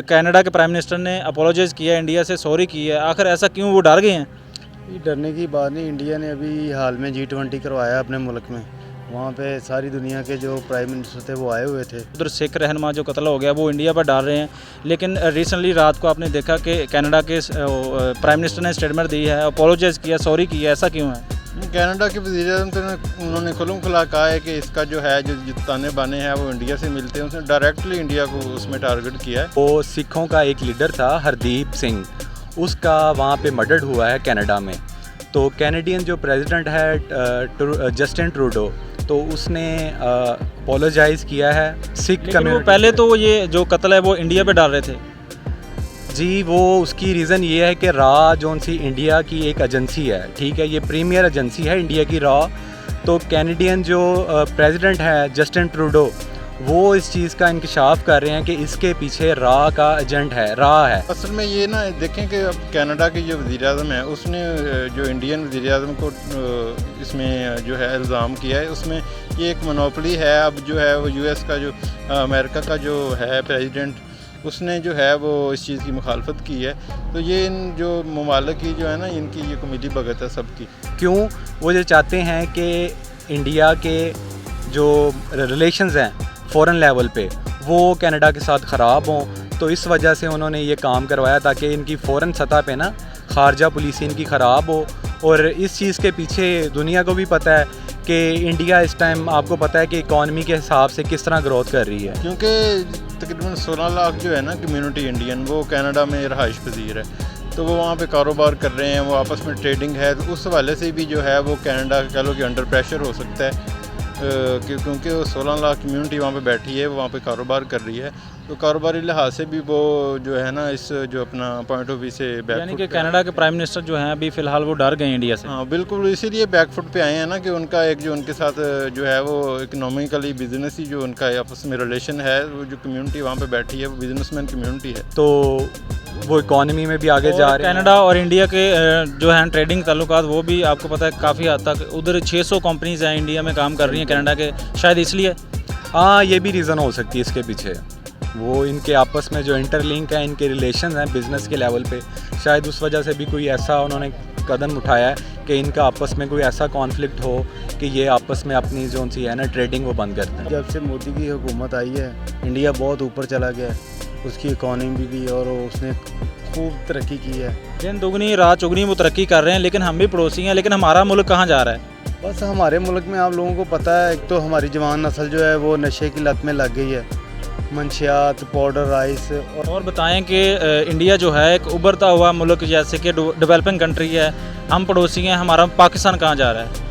Canada के prime minister ने apologise किया, इंडिया से सॉरी की है, आखिर ऐसा क्यों, वो डर गए हैं? ये डरने की बात नहीं। इंडिया ने अभी हाल में G20 करवाया अपने मुल्क में। वहाँ पे सारी दुनिया के जो प्राइम मिनिस्टर थे वो आए हुए थे। उधर सिख रहनुमा जो कत्ल हो गया वो इंडिया पर डाल रहे हैं, लेकिन रिसेंटली रात को आपने देखा कि कनाडा के प्राइम मिनिस्टर ने स्टेटमेंट दी है, अपोलोजाइज़ किया, सॉरी किया, ऐसा क्यों है? कनाडा के वज़ीर-ए-आज़म से उन्होंने खुल्म खुला कहा है कि इसका जो है जो ताने बाने हैं वो इंडिया से मिलते हैं। उसने डायरेक्टली इंडिया को उसमें टारगेट किया है। वो सिखों का एक लीडर था हरदीप सिंह, उसका वहाँ पे मर्डर हुआ है कनाडा में। तो कैनेडियन जो प्रेसिडेंट है जस्टिन ट्रूडो, तो उसने अपोलोजाइज़ किया है सिख लेकिन वो कम्युनिटी। पहले तो ये जो कत्ल है वो इंडिया पे डाल रहे थे। जी, वो उसकी रीज़न ये है कि रॉ जोन सी इंडिया की एक एजेंसी है, ठीक है, ये प्रीमियर एजेंसी है इंडिया की रॉ। तो कैनेडियन जो प्रेसिडेंट है जस्टिन ट्रूडो, वो इस चीज़ का इंकशाफ कर रहे हैं कि इसके पीछे रॉ का एजेंट है, रॉ है। असल में ये ना देखें कि अब कनाडा के जो वज़ीर-ए-आज़म है उसने जो इंडियन वज़ीर-ए-आज़म को इसमें जो है इल्ज़ाम किया है, उसमें ये एक मोनोपोली है। अब जो है वो यूएस का जो अमेरिका का जो है प्रेसिडेंट, उसने जो है वो इस चीज़ की मुखालफत की है। तो ये इन जो ममालिक की जो है ना, इनकी ये मिली भगत है सबकी। क्यों? वो ये चाहते हैं कि इंडिया के जो रिलेशंस हैं फ़ॉरेन लेवल पे वो कनाडा के साथ ख़राब हों, तो इस वजह से उन्होंने ये काम करवाया ताकि इनकी फ़ॉरेन सतह पे ना खारजा पॉलिसी इनकी ख़राब हो। और इस चीज़ के पीछे दुनिया को भी पता है कि इंडिया इस टाइम आपको पता है कि इकॉनमी के हिसाब से किस तरह ग्रोथ कर रही है, क्योंकि तकरीबन 16 लाख जो है ना कम्युनिटी इंडियन, वो कनाडा में रहाइश पजीर है। तो वो वहाँ पे कारोबार कर रहे हैं, वो आपस में ट्रेडिंग है। तो उस हवाले से भी जो है वो कनाडा कह लो कि अंडर प्रेशर हो सकता है, क्योंकि वो 16 लाख कम्युनिटी वहाँ पे बैठी है, वो वहाँ पे कारोबार कर रही है। तो कारोबारी लिहाज से भी वो जो है ना इस जो अपना पॉइंट ऑफ व्यू से यानी बैकफुट कि कनाडा के प्राइम मिनिस्टर जो हैं अभी फ़िलहाल वो डर गए हैं इंडिया से। हाँ बिल्कुल, इसीलिए बैकफुट पे आए हैं ना कि उनका एक जो उनके साथ जो है वो इकनॉमिकली बिजनेसी जो उनका आपस में रिलेशन है, वो जो कम्युनिटी वहाँ पे बैठी है वो बिजनेसमैन कम्युनिटी है। तो वो इकॉनमी में भी आगे जा रहे हैं। कनाडा और इंडिया के जो हैं ट्रेडिंग ताल्लुकात, वो भी आपको पता है काफ़ी हद तक उधर 600 कंपनीज हैं इंडिया में काम कर रही हैं कनाडा के, शायद इसलिए। हाँ, ये भी रीज़न हो सकती है इसके पीछे। वो इनके आपस में जो इंटरलिंक है, इनके रिलेशन हैं बिज़नेस के लेवल पे, शायद उस वजह से भी कोई ऐसा उन्होंने कदम उठाया है कि इनका आपस में कोई ऐसा कॉन्फ्लिक्ट हो कि ये आपस में अपनी जो सी है ना ट्रेडिंग वो बंद करते हैं। जब से मोदी की हुकूमत आई है, इंडिया बहुत ऊपर चला गया है, उसकी इकॉनमी भी, और उसने खूब तरक्की की है। दिन दुगनी रात चुगनी वो तरक्की कर रहे हैं, लेकिन हम भी पड़ोसी हैं, लेकिन हमारा मुल्क कहाँ जा रहा है? बस हमारे मुल्क में आप लोगों को पता है, एक तो हमारी जवान नस्ल जो है वो नशे की लत में लग गई है, मंशियात, पाउडर राइस। और बताएं कि इंडिया जो है एक उभरता हुआ मुल्क, जैसे कि डेवलपिंग कंट्री है, हम पड़ोसी हैं, हमारा पाकिस्तान कहाँ जा रहा है?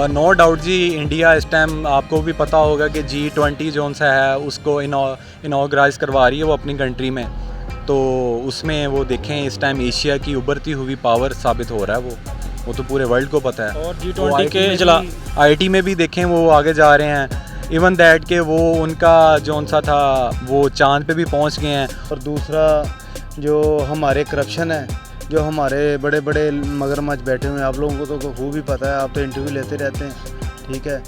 नो डाउट जी, इंडिया इस टाइम आपको भी पता होगा कि G20 जोन सा है उसको इनॉग्राइज करवा रही है वो अपनी कंट्री में। तो उसमें वो देखें इस टाइम एशिया की उभरती हुई पावर साबित हो रहा है वो तो पूरे वर्ल्ड को पता है। और G20 के इजला IT में भी देखें वो आगे जा रहे हैं। इवन दैट के वो उनका जौन सा था वो चांद पे भी पहुंच गए हैं। और दूसरा जो हमारे करप्शन है, जो हमारे बड़े बड़े मगरमच्छ बैठे हुए हैं, आप लोगों को तो खूब ही पता है, आप तो इंटरव्यू लेते रहते हैं, ठीक है।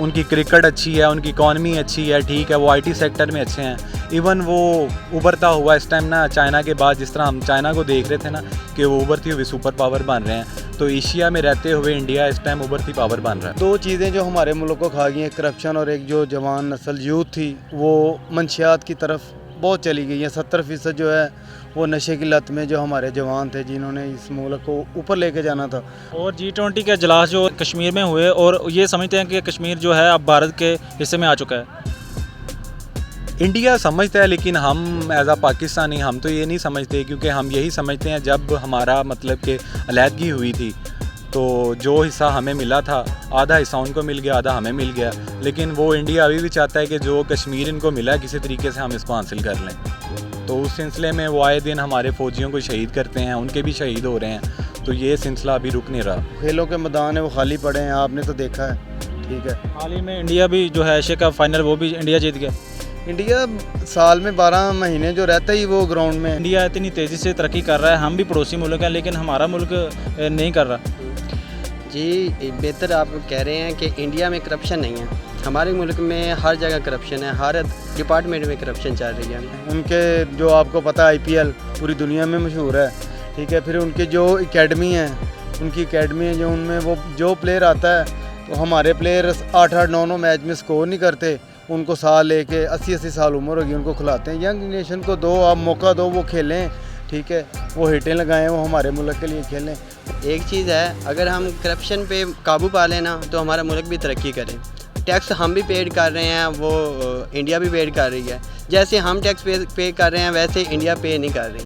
उनकी क्रिकेट अच्छी है, उनकी इकॉनमी अच्छी है, ठीक है, वो IT सेक्टर में अच्छे हैं। इवन वो उभरता हुआ इस टाइम ना चाइना के बाद, जिस तरह हम चाइना को देख रहे थे ना कि वो उभरती हुई सुपर पावर बन रहे हैं, तो एशिया में रहते हुए इंडिया इस टाइम उभरती पावर बन रहा है। दो चीज़ें जो हमारे मुल्क को खा गई हैं, करप्शन और एक जो जवान नस्ल यूथ थी वो मंशियात की तरफ बहुत चली गई है। 70% जो है वो नशे की लत में जो हमारे जवान थे जिन्होंने इस मुल्क को ऊपर लेके जाना था। और G20 के इजलास जो कश्मीर में हुए, और ये समझते हैं कि कश्मीर जो है अब भारत के हिस्से में आ चुका है। इंडिया समझता है, लेकिन हम एज आ पाकिस्तानी हम तो ये नहीं समझते, क्योंकि हम यही समझते हैं जब हमारा मतलब कि अलहदगी हुई थी तो जो हिस्सा हमें मिला था, आधा हिस्सा उनको मिल गया, आधा हमें मिल गया। लेकिन वो इंडिया अभी भी चाहता है कि जो कश्मीर इनको मिला है किसी तरीके से हम इसको हासिल कर लें। तो उस सिलसिले में वो आए दिन हमारे फ़ौजियों को शहीद करते हैं, उनके भी शहीद हो रहे हैं। तो ये सिलसिला अभी रुक नहीं रहा। खेलों के मैदान है वो खाली पड़े हैं, आपने तो देखा है, ठीक है। हाल ही में इंडिया भी जो है एशिया का फाइनल, वो भी इंडिया जीत गया। इंडिया साल में 12 महीने जो रहता ही वो ग्राउंड में। इंडिया इतनी तेज़ी से तरक्की कर रहा है, हम भी पड़ोसी मुल्क हैं, लेकिन हमारा मुल्क नहीं कर रहा। जी बेहतर आप कह रहे हैं कि इंडिया में करप्शन नहीं है, हमारे मुल्क में हर जगह करप्शन है, हर डिपार्टमेंट में करप्शन चल रही है। उनके जो आपको पता है IPL पूरी दुनिया में मशहूर है, ठीक है। फिर उनकी जो एकेडमी है, उनकी एकेडमी है जो उनमें वो जो प्लेयर आता है, तो हमारे प्लेयर 8-8, 9-9 मैच में स्कोर नहीं करते, उनको साल लेके 80-80 साल उम्र होगी, उनको खिलाते हैं। यंग नेशन को दो, आप मौका दो, वो खेलें, ठीक है, वो हिटें लगाएं, वो हमारे मुल्क के लिए खेलें। एक चीज़ है, अगर हम करप्शन पे काबू पा लेना तो हमारा मुल्क भी तरक्की करे। टैक्स हम भी पेड कर रहे हैं, वो इंडिया भी पेड कर रही है। जैसे हम टैक्स पे कर रहे हैं वैसे इंडिया पे नहीं कर रही।